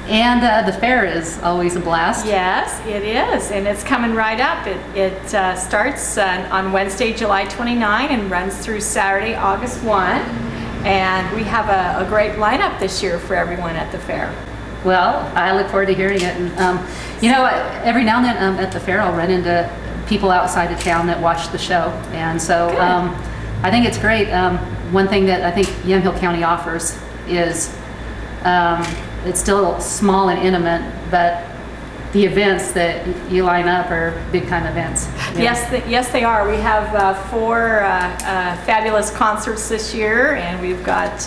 And the fair is always a blast. Yes, it is, and it's coming right up. It starts on Wednesday, July 29, and runs through Saturday, August 1. And we have a great lineup this year for everyone at the fair. Well, I look forward to hearing it. And you know, every now and then at the fair, I'll run into people outside of town that watch the show, and so I think it's great. One thing that I think Yamhill County offers is it's still small and intimate, but the events that you line up are big time events. Yes, they are. We have 4 fabulous concerts this year, and we've got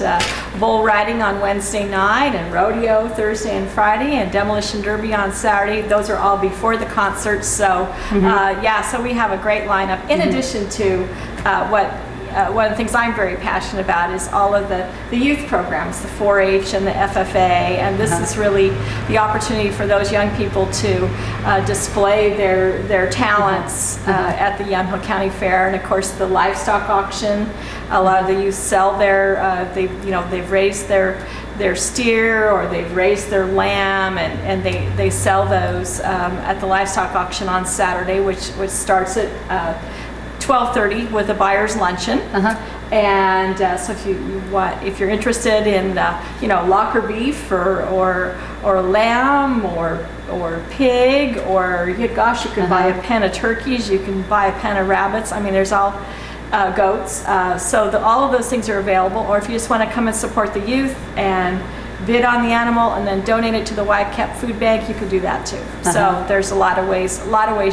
bull riding on Wednesday night, and rodeo Thursday and Friday, and demolition derby on Saturday. Those are all before the concerts. So so we have a great lineup. In addition to one of the things I'm very passionate about is all of the youth programs, the 4-H and the FFA, and this is really the opportunity for those young people to display their talents at the Yamhill County Fair. And of course the livestock auction, a lot of the youth sell they've raised their steer, or they've raised their lamb, and they sell those at the livestock auction on Saturday, which starts at 12:30 with a buyer's luncheon. And so if you're interested in locker beef or lamb or pig, or gosh, you can buy a pen of turkeys, you can buy a pen of rabbits. I mean, there's all goats. So all of those things are available. Or if you just want to come and support the youth and bid on the animal and then donate it to the YCAP food bank, you could do that too. So there's a lot of ways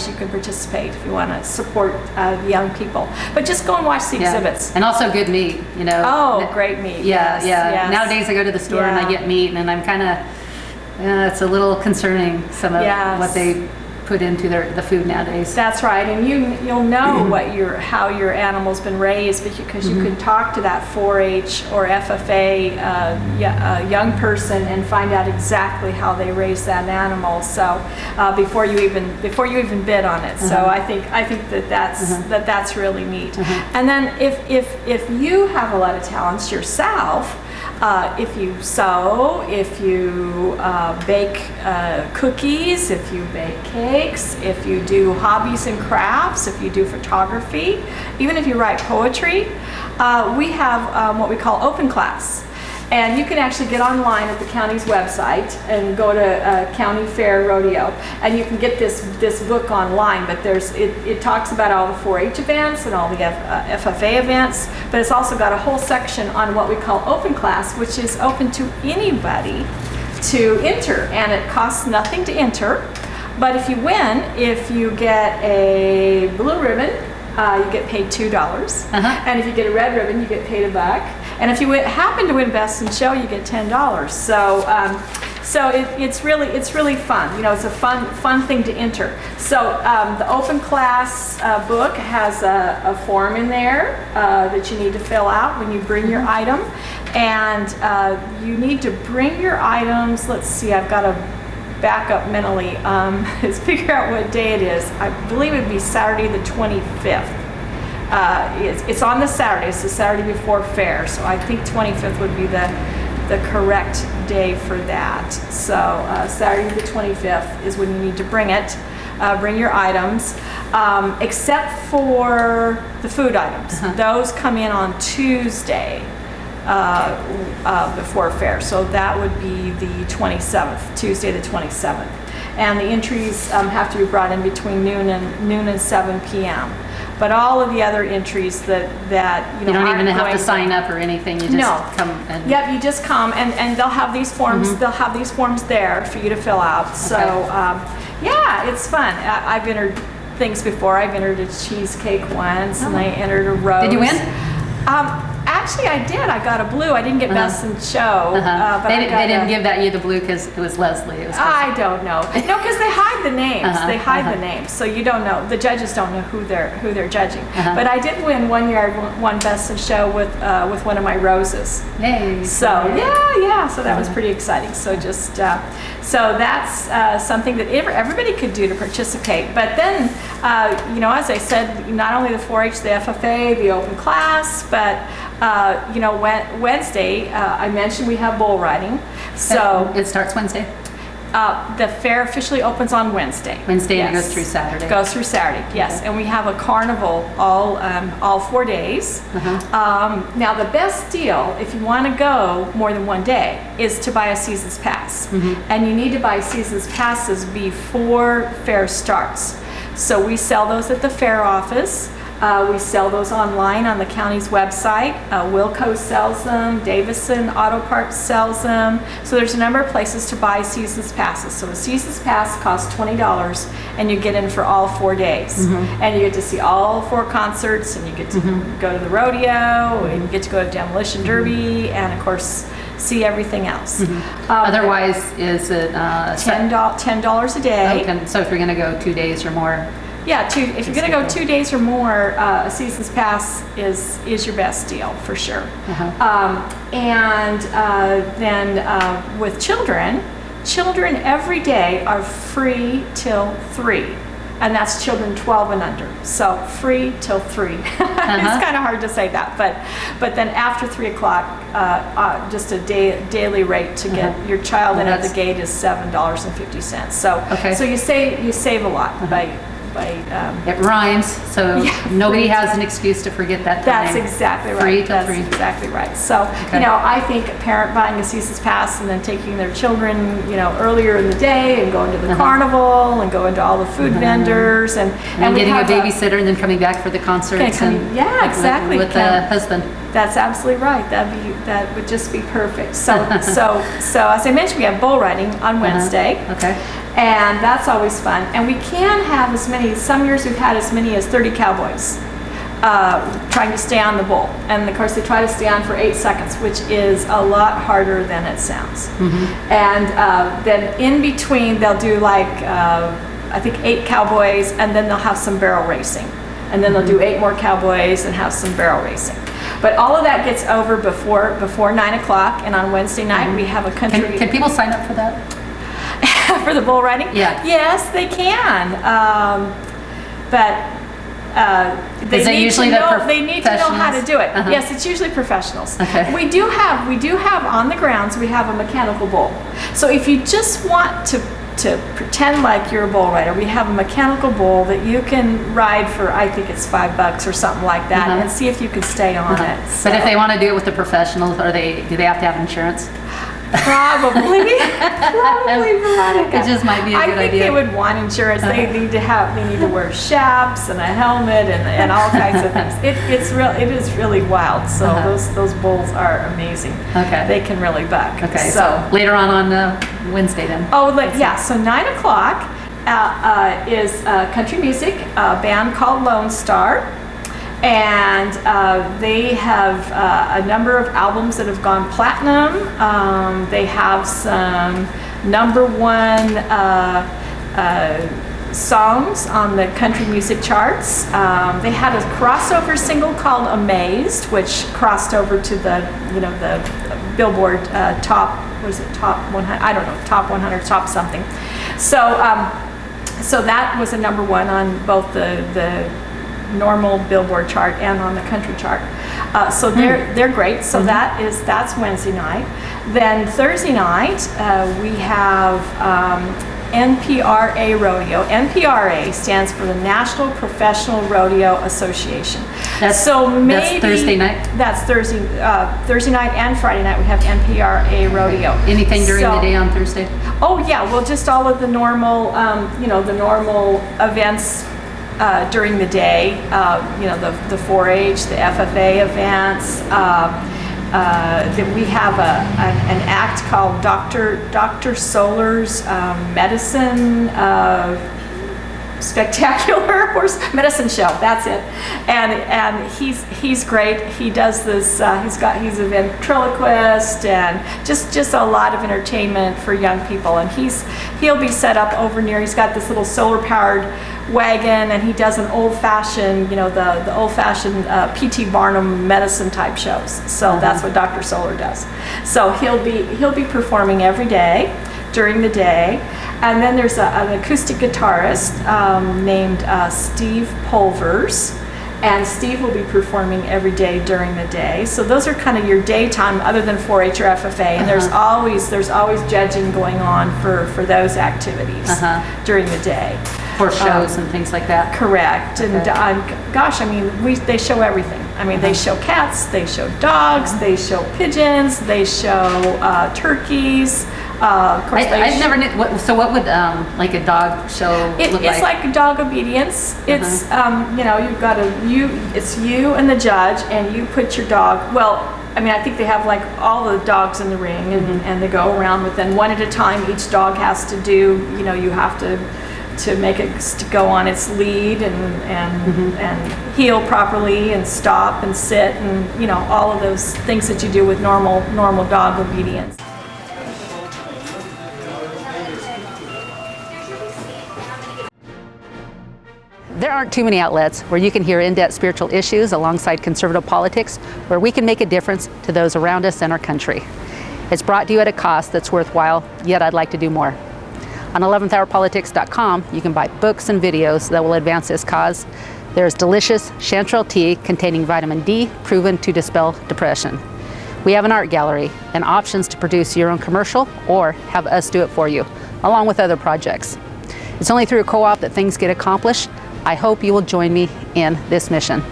you can participate if you want to support the young people. But just go and watch the exhibits. And also good meat, you know. Oh, great meat. Yes. Yes. Nowadays I go to the store and I get meat, and I'm kind of, it's a little concerning, some of what they put into the food nowadays. That's right, and you'll know how your animal's been raised, because you can talk to that 4-H or FFA young person and find out exactly how they raise that animal. So before you even bid on it. So I think that's really neat. And then if you have a lot of talents yourself, if you sew, if you bake cookies, if you bake cakes, if you do hobbies and crafts, if you do photography, even if you write poetry, we have what we call open class. And you can actually get online at the county's website and go to County Fair Rodeo, and you can get this book online. But it talks about all the 4-H events and all the FFA events, but it's also got a whole section on what we call open class, which is open to anybody to enter, and it costs nothing to enter. But if you win, if you get a blue ribbon, you get paid $2, and if you get a red ribbon, you get paid $1. And if you happen to win Best in Show, you get $10. So it's really fun. You know, it's a fun thing to enter. So the open class book has a form in there that you need to fill out when you bring your item, and you need to bring your items. Let's see, I've got to back up mentally. Is figure out what day it is. I believe it'd be Saturday the 25th. It's on the Saturday. It's the Saturday before fair, so I think 25th would be the correct day for that. So Saturday the 25th is when you need to bring it. Bring your items, except for the food items. Those come in on Tuesday before fair, so that would be the 27th, Tuesday the 27th. And the entries have to be brought in between noon and 7 p.m. But all of the other entries that you don't even have to sign up or anything. You just come and you just come, and they'll have these forms. They'll have these forms there for you to fill out. So it's fun. I've entered things before. I've entered a cheesecake once, and I entered a rose. Did you win? Actually, I did. I got a blue. I didn't get Best in Show. But they didn't give you the blue because it was Leslie. It was I don't know. No, because they hide the names. They hide the names, so you don't know. The judges don't know who they're judging. But I did win one year. I won Best in Show with one of my roses. Yay! So so that was pretty exciting. So just so that's something that everybody could do to participate. But then as I said, not only the 4-H, the FFA, the open class, but Wednesday, I mentioned we have bull riding. So it starts Wednesday. The fair officially opens on Wednesday. Wednesday, and it Yes. goes through Saturday. Goes through Saturday, yes. Okay. And we have a carnival all 4 days. Now, the best deal, if you want to go more than one day, is to buy a season's pass. And you need to buy season's passes before fair starts. So we sell those at the fair office. We sell those online on the county's website. Wilco sells them. Davison Auto Parts sells them. So there's a number of places to buy season's passes. So a season's pass costs $20, and you get in for all 4 days. And you get to see all 4 concerts, and you get to go to the rodeo, and you get to go to Demolition Derby, and of course see everything else. Otherwise, is it $10 a day. Okay, so if you're going to go 2 days or more, Yeah, if you're going to go 2 days or more, a season's pass is your best deal for sure. And then with children every day are free till 3. And that's children 12 and under. So free till 3. It's kind of hard to say that, but then after 3 o'clock, just a daily rate to get your child in at the gate is $7.50. So you save a lot by it rhymes, so nobody has an excuse to forget that time. That's exactly right. Free till That's 3. exactly right. So, I think a parent buying a season's pass and then taking their children, earlier in the day and going to the carnival and going to all the food vendors and we getting a have babysitter and then coming back for the concerts exactly. with the husband. That's absolutely right. That would just be perfect. So as I mentioned, we have bull riding on Wednesday. Okay. And that's always fun. And we can have some years we've had as many as 30 cowboys trying to stay on the bull. And of course they try to stay on for 8 seconds, which is a lot harder than it sounds. And then in between they'll do I think 8 cowboys, and then they'll have some barrel racing. And then they'll do 8 more cowboys and have some barrel racing. But all of that gets over before 9 o'clock, and on Wednesday night we have a country. Can people sign up for that? For the bull riding? Yeah. Yes, they can. But they need to know how to do it. Yes, it's usually professionals. Okay. We do have on the grounds, we have a mechanical bull. So if you just want to pretend like you're a bull rider, we have a mechanical bull that you can ride for, I think it's $5 or something like that, and see if you can stay on it. So. But if they want to do it with the professionals, do they have to have insurance? Probably, Veronica. It just might be a good idea. I think they would want insurance. They need to wear chaps and a helmet and all kinds of things. It is really wild. So those bulls are amazing. Okay. They can really buck. Okay. So later on Wednesday then. Yeah. So 9 o'clock is country music, a band called Lone Star. And they have a number of albums that have gone platinum. They have some #1 songs on the country music charts. They had a crossover single called "Amazed," which crossed over to the Billboard top. What is it? Top 100? I don't know. Top 100. Top something. So that was a #1 on both the normal Billboard chart and on the country chart. So they're great. So that's Wednesday night. Then Thursday night we have NPRA Rodeo. NPRA stands for the National Professional Rodeo Association. That's Thursday night? That's Thursday night and Friday night we have NPRA Rodeo. Anything during the day on Thursday? Oh yeah, well just all of the normal, the normal events during the day, the 4-H, the FFA events. That we have an act called Dr. Solar's Medicine Spectacular Horse Medicine Show. That's it, and he's great. He does this. He's a ventriloquist and just a lot of entertainment for young people. And he'll be set up over near. He's got this little solar powered wagon, and he does an old-fashioned, the old-fashioned P.T. Barnum medicine type shows. So that's what Dr. Solar does. So he'll be performing every day during the day. And then there's an acoustic guitarist named Steve Pulvers, and Steve will be performing every day during the day. So those are kind of your daytime, other than 4-H or FFA. And there's always judging going on for those activities during the day. For shows and things like that. Correct. Okay. And gosh, I mean, they show everything. I mean, they show cats, they show dogs, they show pigeons, they show turkeys. Of course, I never knew. So what would like a dog show look like? It's like dog obedience. It's you know, you've got it's you and the judge, and you put your dog. Well, I mean, I think they have like all the dogs in the ring, and they go around with them one at a time. Each dog has to do. You know, you have to make it to go on its lead and heel properly and stop and sit, and you know, all of those things that you do with normal dog obedience. There aren't too many outlets where you can hear in-depth spiritual issues alongside conservative politics, where we can make a difference to those around us and our country. It's brought to you at a cost that's worthwhile, yet I'd like to do more. On 11thhourpolitics.com, you can buy books and videos that will advance this cause. There's delicious chanterelle tea containing vitamin D, proven to dispel depression. We have an art gallery and options to produce your own commercial or have us do it for you, along with other projects. It's only through a co-op that things get accomplished. I hope you will join me in this mission.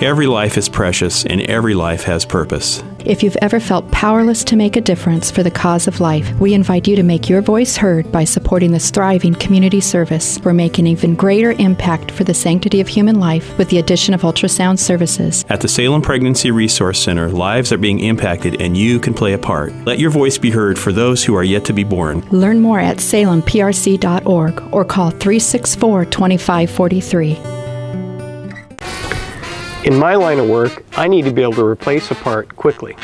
Every life is precious and every life has purpose. If you've ever felt powerless to make a difference for the cause of life, we invite you to make your voice heard by supporting this thriving community service. We're making an even greater impact for the sanctity of human life with the addition of ultrasound services. At the Salem Pregnancy Resource Center, lives are being impacted and you can play a part. Let your voice be heard for those who are yet to be born. Learn more at salemprc.org or call 364-2543. In my line of work, I need to be able to replace a part quickly.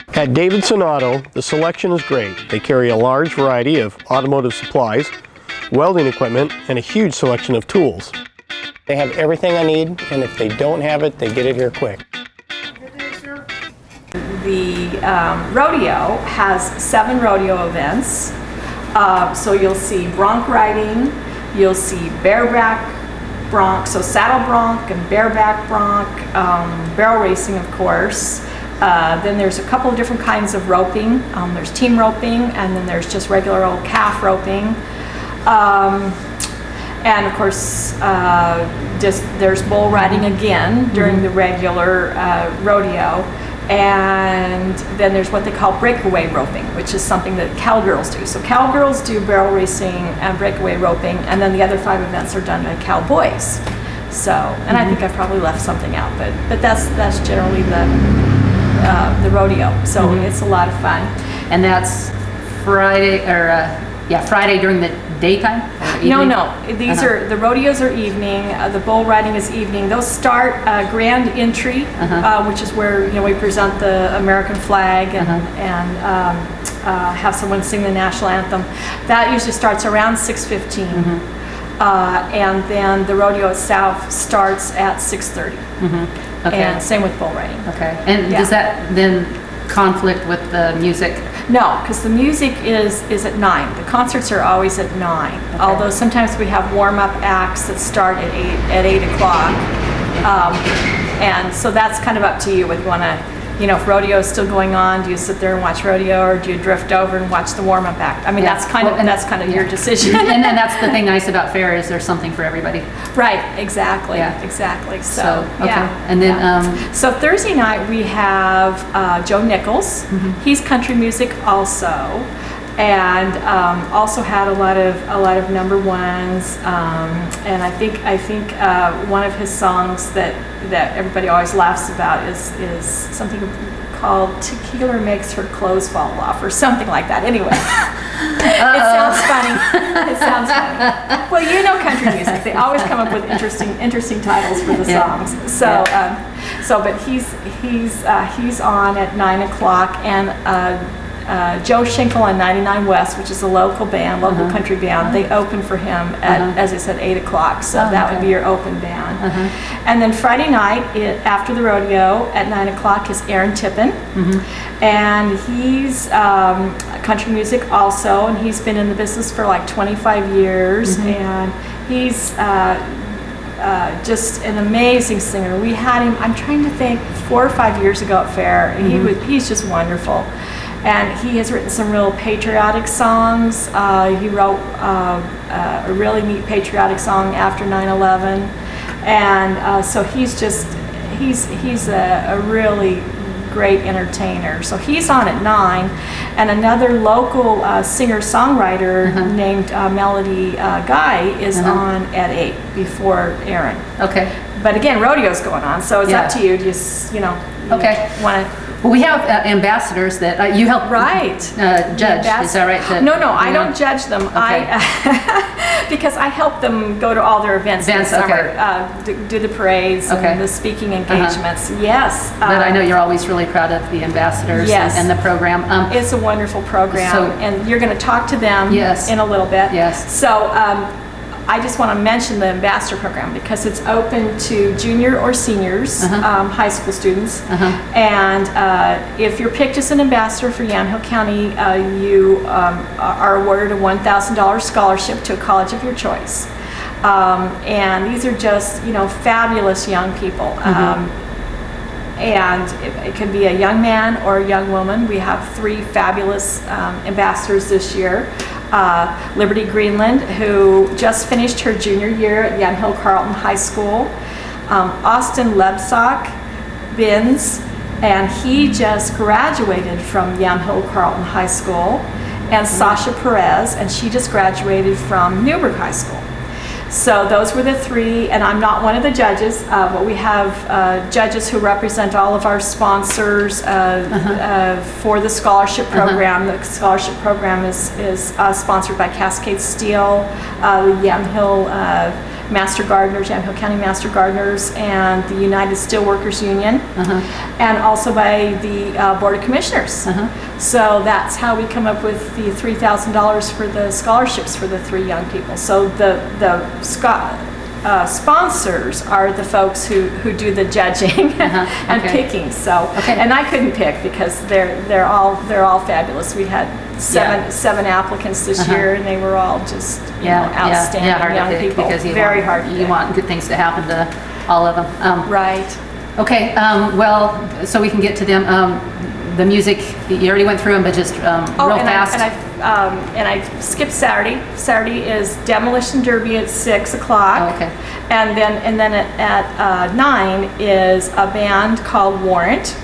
At Davidson Auto, the selection is great. They carry a large variety of automotive supplies, welding equipment, and a huge selection of tools. They have everything I need, and if they don't have it, they get it here quick. The rodeo has 7 rodeo events. So you'll see bronc riding, you'll see bareback bronc, so saddle bronc and bareback bronc, barrel racing, of course. Then there's a couple of different kinds of roping. There's team roping, and then there's just regular old calf roping. And of course, there's bull riding again during the regular rodeo. And then there's what they call breakaway roping, which is something that cowgirls do. So cowgirls do barrel racing and breakaway roping, and then the other 5 events are done by cowboys. So, and I think I've probably left something out, but that's generally the rodeo. So it's a lot of fun. And that's Friday, or Friday during the daytime? No. These are, the rodeos are evening. The bull riding is evening. Those start grand entry, which is where we present the American flag and have someone sing the national anthem. That usually starts around 6:15, and then the rodeo itself starts at 6:30. Okay. And same with bull riding. Okay. And does that then conflict with the music? No, because the music is at 9. The concerts are always at 9. Okay. Although sometimes we have warm-up acts that start at 8 o'clock. And so that's kind of up to you. Whether you want to, if rodeo is still going on, do you sit there and watch rodeo, or do you drift over and watch the warm-up act? I mean, that's kind of your decision. And then that's the thing nice about fair is there's something for everybody. Right. Exactly. Yeah. Exactly. So okay. Yeah. And then so Thursday night we have Joe Nichols. He's country music also, and also had a lot of number ones. And I think one of his songs that everybody always laughs about is something called "Tequila Makes Her Clothes Fall Off" or something like that. Anyway, it sounds funny. It sounds funny. Well, country music. They always come up with interesting titles for the songs. So, but he's on at 9 o'clock, and Joe Schenkel on 99 West, which is a local band, local country band. They open for him at, as I said, 8 o'clock. So that would be your open band. And then Friday night, after the rodeo at 9 o'clock, is Aaron Tippin. And he's country music also, and he's been in the business for like 25 years. And he's just an amazing singer. We had him, I'm trying to think, 4 or 5 years ago at Fair, and he's just wonderful. And he has written some real patriotic songs. He wrote a really neat patriotic song after 9/11. And so he's a really great entertainer. So he's on at 9, and another local singer-songwriter named Melody Guy is on at 8 before Aaron. Okay. But again, rodeo's going on, so it's up to you. Just, you know, want to. Well, we have ambassadors that you help judge. Is that right? No, I don't judge them. I because I help them go to all their events this summer, do the parades and the speaking engagements. Yes. But I know you're always really proud of the ambassadors and the program. It's a wonderful program, and you're going to talk to them in a little bit. Yes. So I just want to mention the ambassador program because it's open to junior or seniors, high school students. And if you're picked as an ambassador for Yamhill County, you are awarded a $1,000 scholarship to a college of your choice. And these are just, you know, fabulous young people. And it can be a young man or a young woman. We have 3 fabulous ambassadors this year. Liberty Greenland, who just finished her junior year at Yamhill Carlton High School. Austin Lebsock Binns, and he just graduated from Yamhill Carlton High School. And Sasha Perez, and she just graduated from Newburgh High School. So those were the 3, and I'm not one of the judges, but we have judges who represent all of our sponsors for the scholarship program. The scholarship program is sponsored by Cascade Steel, the Yamhill Master Gardeners, Yamhill County Master Gardeners, and the United Steelworkers Union, and also by the Board of Commissioners. So that's how we come up with the $3,000 for the scholarships for the 3 young people. So the sponsors are the folks who do the judging and picking. So and I couldn't pick because they're all fabulous. We had seven applicants this year, and they were all just outstanding young people. Because very hard. You want good things to happen to all of them. Right. Okay. Well, so we can get to them. The music, you already went through them, but just real fast. And I skipped Saturday. Saturday is Demolition Derby at 6 o'clock. Oh, okay. And then at 9 is a band called Warrant.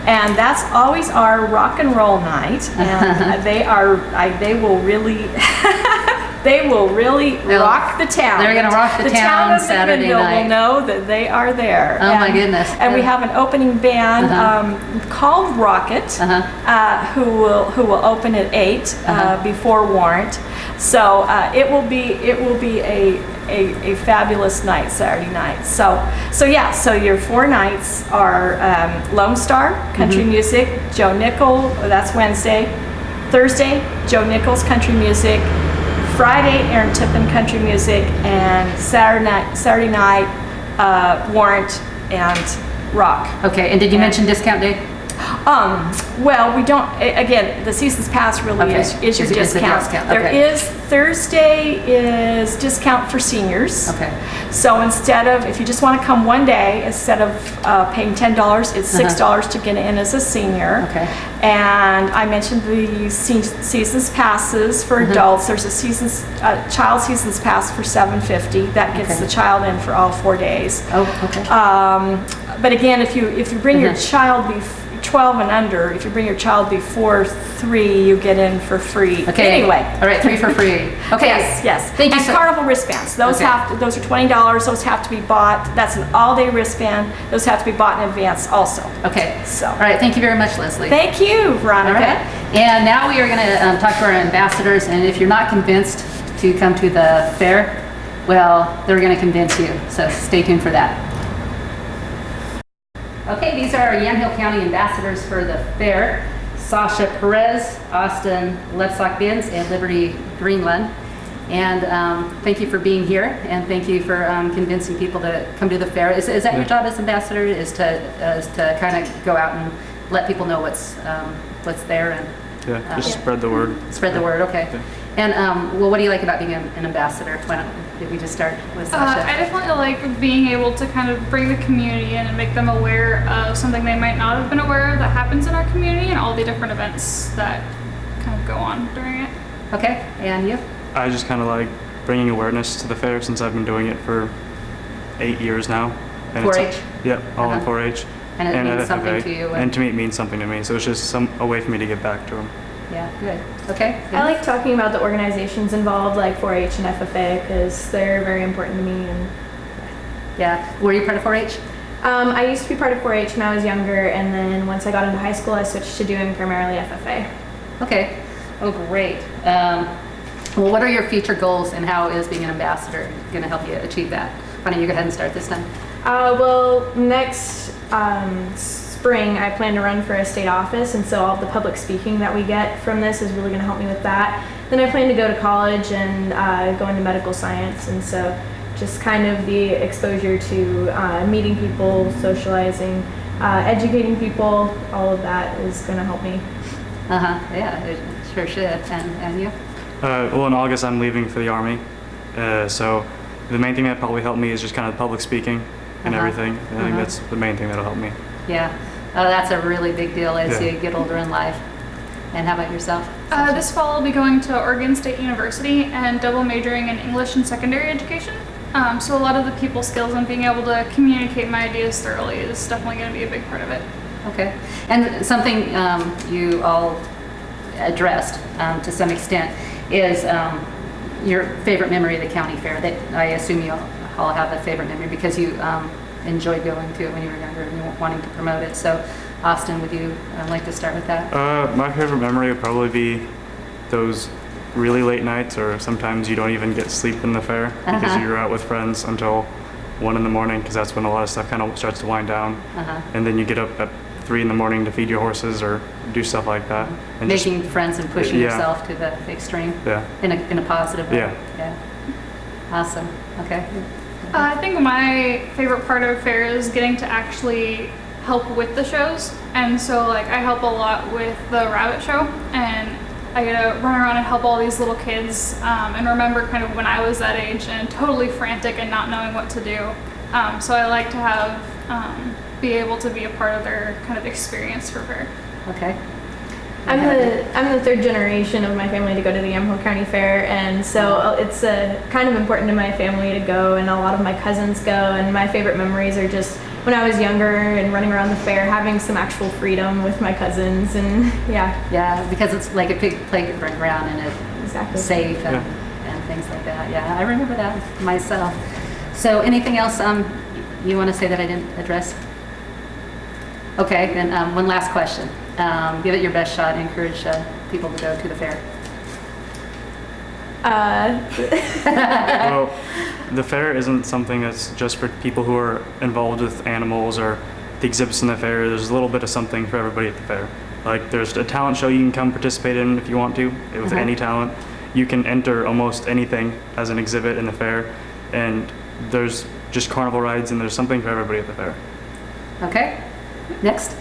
And that's always our rock and roll night. And they will really rock the town. They're going to rock the town of Saturday McMinnville night. will know that they are there. Oh my goodness. And we have an opening band called Rocket, who will open at 8 before Warrant. So it will be a fabulous night, Saturday night. So your 4 nights are Lone Star Country Music, Joe Nickel, that's Wednesday. Thursday, Joe Nichols Country Music. Friday, Aaron Tippin Country Music, and Saturday night, Warrant and Rock. Okay, and did you mention discount day? Well, we don't, again, the season's pass really is your discount. There is, Thursday is discount for seniors. Okay. So instead of, if you just want to come one day, instead of paying $10, it's $6 to get in as a senior. Okay. And I mentioned the season's passes for adults. There's a child season's pass for $7.50. That gets the child in for all 4 days. Oh, okay. But again, if you bring your child 12 and under, if you bring your child before 3, you get in for free. Okay. Anyway. All right, 3 for free. Okay. Yes. Thank you. And carnival wristbands. Those those are $20. Those have to be bought. That's an all-day wristband. Those have to be bought in advance also. Okay. So. All right. Thank you very much, Leslie. Thank you, Veronica. All right. And now we are going to talk to our ambassadors. And if you're not convinced to come to the fair, well, they're going to convince you. So stay tuned for that. Okay, these are our Yamhill County ambassadors for the fair. Sasha Perez, Austin Lepsock-Binns, and Liberty Greenland. And thank you for being here, and thank you for convincing people to come to the fair. Is that your job as ambassador? Is to kind of go out and let people know what's there and just spread the word. Spread the word. Okay. Yeah. And well, what do you like about being an ambassador? Why don't did we just start with Sasha? I definitely like being able to kind of bring the community in and make them aware of something they might not have been aware of that happens in our community and all the different events that kind of go on during it. Okay. And you? I just kind of like bringing awareness to the fair since I've been doing it for 8 years now. And 4-H? Yep, all in Uh-huh. 4-H. And it means FFA. something to you. And to me, it means something to me. So it's just a way for me to give back to them. Yeah. Good. Okay. I like talking about the organizations involved, like 4-H and FFA, because they're very important to me. And Yeah. Were you part of 4-H? I used to be part of 4-H when I was younger, and then once I got into high school, I switched to doing primarily FFA. Okay. Oh, great. Well, what are your future goals, and how is being an ambassador going to help you achieve that? Why don't you go ahead and start this time? Well, next spring, I plan to run for a state office, and so all the public speaking that we get from this is really going to help me with that. Then I plan to go to college and go into medical science, and so just kind of the exposure to meeting people, socializing, educating people, all of that is going to help me. Yeah, it sure should. And you? Well, in August, I'm leaving for the Army. So the main thing that probably helped me is just kind of public speaking and everything. I think that's the main thing that'll help me. Yeah. Oh, that's a really big deal as Yeah. you get older in life. And how about yourself? This fall I'll be going to Oregon State University and double majoring in English and secondary education. So a lot of the people skills and being able to communicate my ideas thoroughly is definitely going to be a big part of it. Okay. And something you all addressed to some extent is your favorite memory of the county fair. That I assume you all have a favorite memory because you enjoyed going to it when you were younger and you were wanting to promote it. So, Austin, would you like to start with that? My favorite memory would probably be those really late nights, or sometimes you don't even get sleep in the fair because you're out with friends until 1 in the morning, because that's when a lot of stuff kind of starts to wind down. And then you get up at 3 in the morning to feed your horses or do stuff like that. And Making friends and pushing Yeah. yourself to the extreme Yeah. in a positive way. Yeah. Awesome. Okay. I think my favorite part of fair is getting to actually help with the shows. And so like I help a lot with the rabbit show, and I get to run around and help all these little kids and remember kind of when I was that age and totally frantic and not knowing what to do. So I like to have be able to be a part of their kind of experience for fair. Okay. I'm the third generation of my family to go to the Yamhill County Fair, and so it's kind of important to my family to go, and a lot of my cousins go, and my favorite memories are just when I was younger and running around the fair, having some actual freedom with my cousins, and yeah. Yeah, because it's like a big playground and it's Exactly. safe and things like that. Yeah, I remember that myself. So anything else you want to say that I didn't address? Okay, then one last question. Give it your best shot and encourage people to go to the fair. Well, the fair isn't something that's just for people who are involved with animals or the exhibits in the fair. There's a little bit of something for everybody at the fair. Like there's a talent show you can come participate in if you want to, with any talent. You can enter almost anything as an exhibit in the fair, and there's just carnival rides, and there's something for everybody at the fair. Okay, next.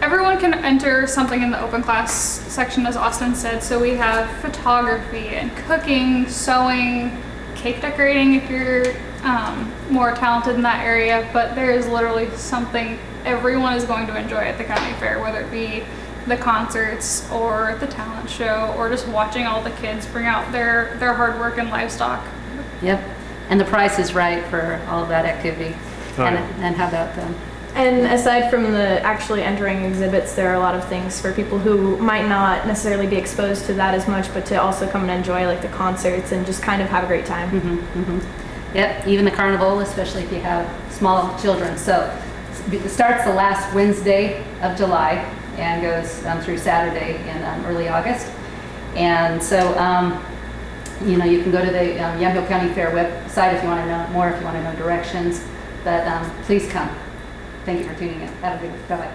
Everyone can enter something in the open class section, as Austin said. So we have photography and cooking, sewing, cake decorating if you're more talented in that area. But there is literally something everyone is going to enjoy at the county fair, whether it be the concerts or the talent show or just watching all the kids bring out their hard work and livestock. Yep, and the price is right for all of that activity. Right. And how about them? And aside from the actually entering exhibits, there are a lot of things for people who might not necessarily be exposed to that as much, but to also come and enjoy like the concerts and just kind of have a great time. Yep, even the carnival, especially if you have small children. So it starts the last Wednesday of July and goes through Saturday in early August. And so, you can go to the Yamhill County Fair website if you want to know more, if you want to know directions. But please come. Thank you for tuning in. Have a good, bye-bye.